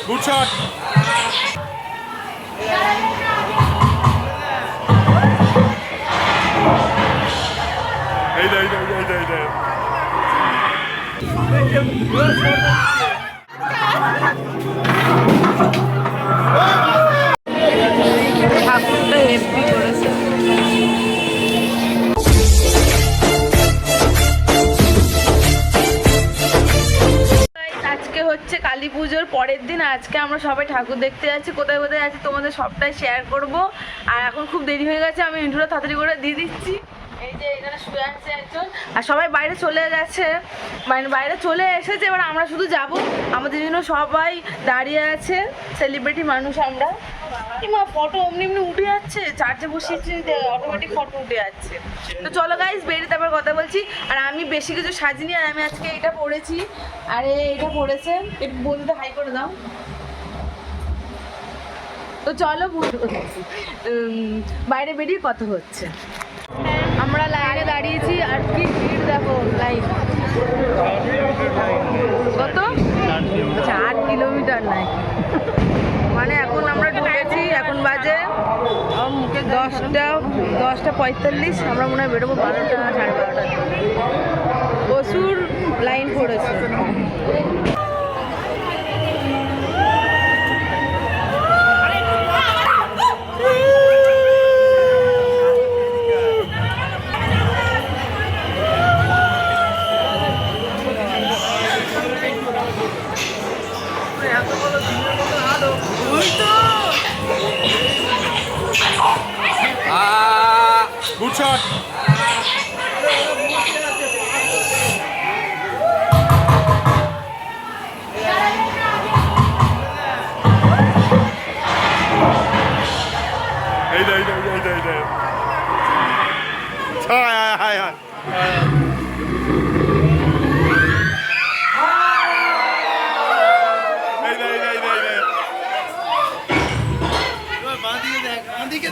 Good shot. আজকে হচ্ছে কালী পুজোর পরের দিন। আজকে আমরা সবাই ঠাকুর দেখতে যাচ্ছি। কোথায় কোথায় যাচ্ছি তোমাদের সবটাই শেয়ার করব। আর এখন খুব দেরি হয়ে গেছে, আমি ইন্ট্রোটা তাড়াতাড়ি করে দিয়ে দিচ্ছি। এই যে এখানে শুয়ে আছে একজন, আর সবাই বাইরে চলে গেছে, মানে বাইরে চলে এসেছে। এবার আমরা শুধু যাব, আমাদের জন্য সবাই দাঁড়িয়ে আছে, সেলিব্রিটি মানুষ আমরা। মা ফটো অমনি এমনি উঠে যাচ্ছে, চার্জে বসিয়েছি, অটোমেটিক ফটো উঠে যাচ্ছে। তো চলো গাইস, বেরিয়ে তারপর কথা বলছি। আর আমি বেশি কিছু সাজিনি, আর আমি আজকে এটা পরেছি, আর এটা পরেছে। একটু বন্ধুদের হাই করে দাও। তো চলো বাইরে বেরিয়ে কথা হচ্ছে। আমরা লাইনে দাঁড়িয়েছি, আর কি ভিড় দেখো। লাইন কত? 4 কিলোমিটার নাই, মানে এখন আমরা ঢুকেছি, এখন বাজে 10:45। আমরা মনে হয় বেরোবো 12টা 12:30। প্রচুর লাইন পড়েছে। Good shot. Hey there. Hi.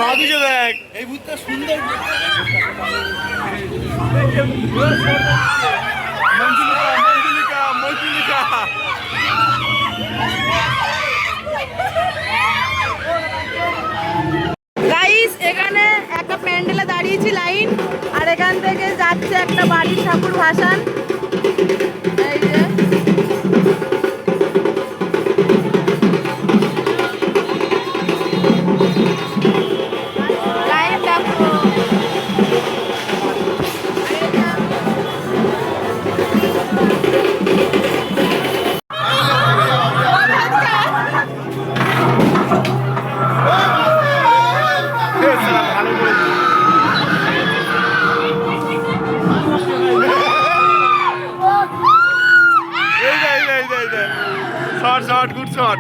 বাঁদিকে দেখ, এই ভূতটা সুন্দর। মঞ্জুলিকা গাইস, এখানে একটা প্যান্ডেলে দাঁড়িয়েছি লাইন, আর এখান থেকে যাচ্ছে একটা বাড়ির ঠাকুর ভাসান। এই যে লাইন দেখো। Shot, good shot.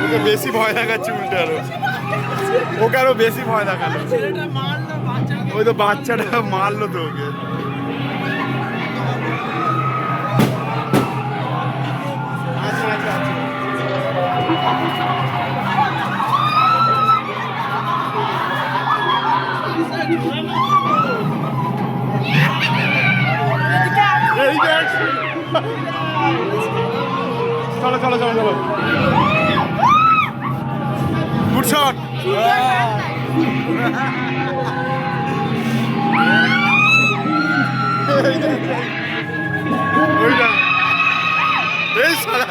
ওকে বেশি ভয় দেখাচ্ছে উল্টে, ওকে আরো বেশি ভয় দেখালো। ওই তো বাচ্চাটা মারলো তো ওকে। চলো। Good shot. এই সারা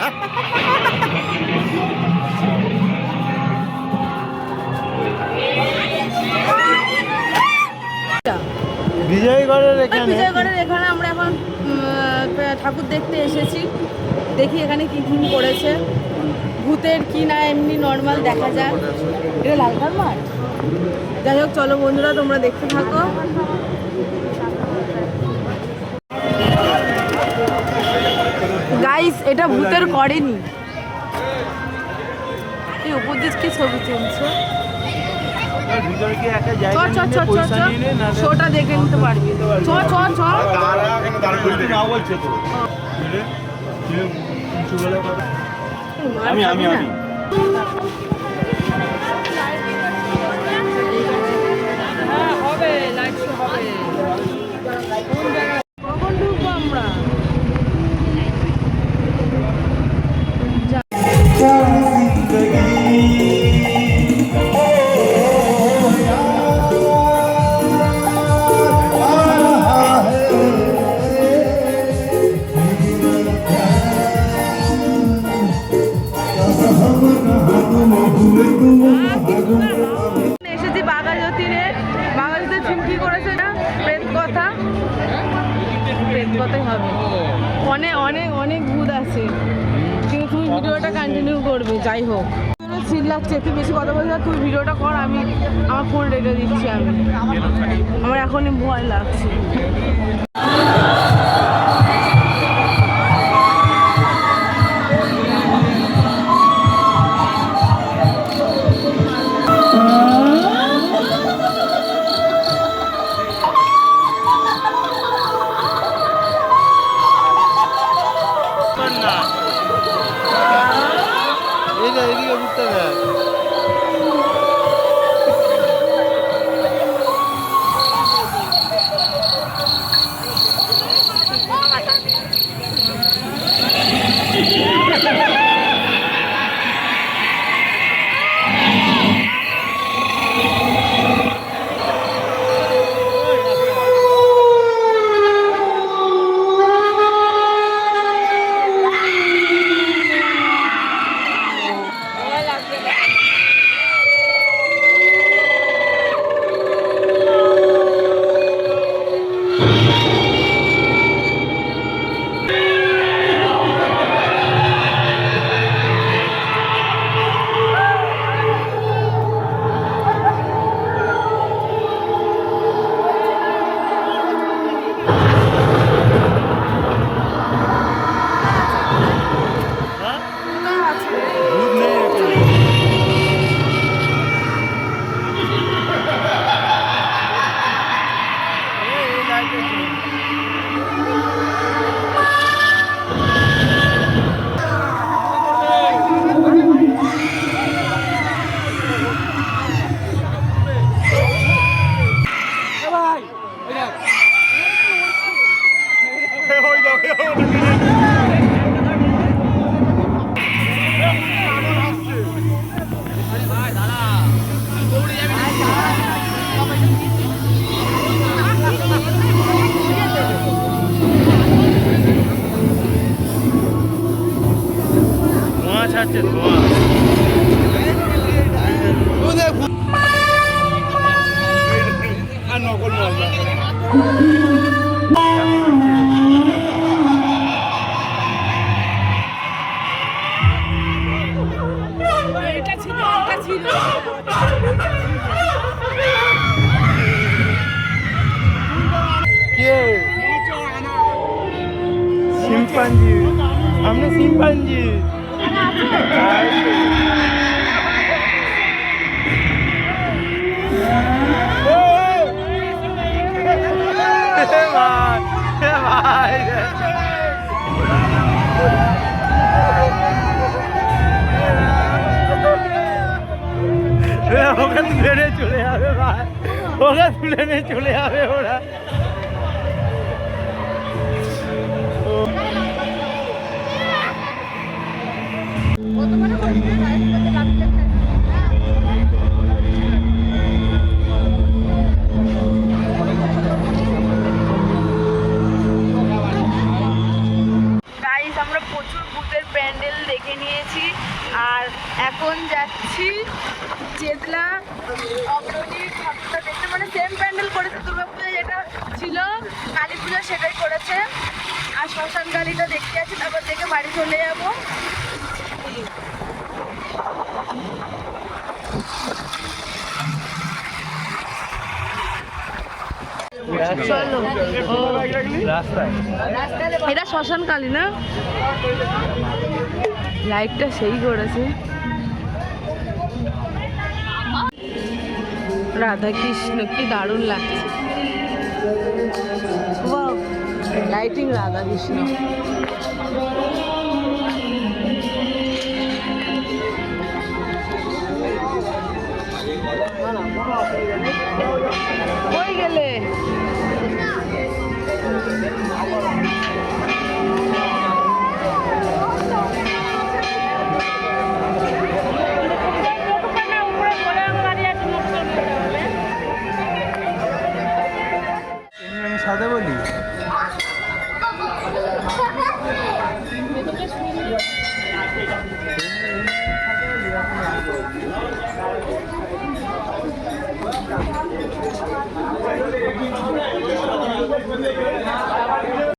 বিজয়গড়ের এখানে আমরা এখন ঠাকুর দেখতে এসেছি। দেখি এখানে কি থিম করেছে, ভূতের কি না এমনি নর্মাল দেখা যায়। এটা লালখার মাঠ। যাই হোক, চলো বন্ধুরা, তোমরা দেখতে থাকো। গাইস, এটা ভূতের করেনি। এই উপর দিয়ে কি ছবি তুলছে? শোটা দেখে নিতে পারবি। আমি কথাই হবে। অনেক অনেক অনেক ভূত আছে, কিন্তু তুমি ভিডিওটা কন্টিনিউ করবে যাই হোক। শীত লাগছে, তুই বেশি কথা বলছিস, তুই ভিডিওটা কর, আমি আমার ফোন রেখে দিচ্ছি। আমার এখনই ভয় লাগছে। এদিকে ঘুরতে হবে। শিম্পাঞ্জি, সামনে শিম্পাঞ্জি। ওকে তুলে নিয়ে চলে যাবে ভাই, ওকে তুলে নিয়ে চলে যাবে ওরা। আমরা প্রচুর ভূতের প্যান্ডেল দেখে নিয়েছি, আর এখন যাচ্ছি চেতলা অগ্রণী ঠাকুরটা দেখতে। মানে সেম প্যান্ডেল করেছে দুর্গাপূজা যেটা ছিল, কালী পূজা সেটাই করেছে। আর শ্মশান কালীটা দেখতে আছি, তারপর দেখে বাড়ি চলে যাবো। এটা শ্মশান কালী না? লাইটটা সেই করেছে। রাধা কৃষ্ণ কি দারুণ লাগছে, লাইটিং রাধা কৃষ্ণ। কই গেলে?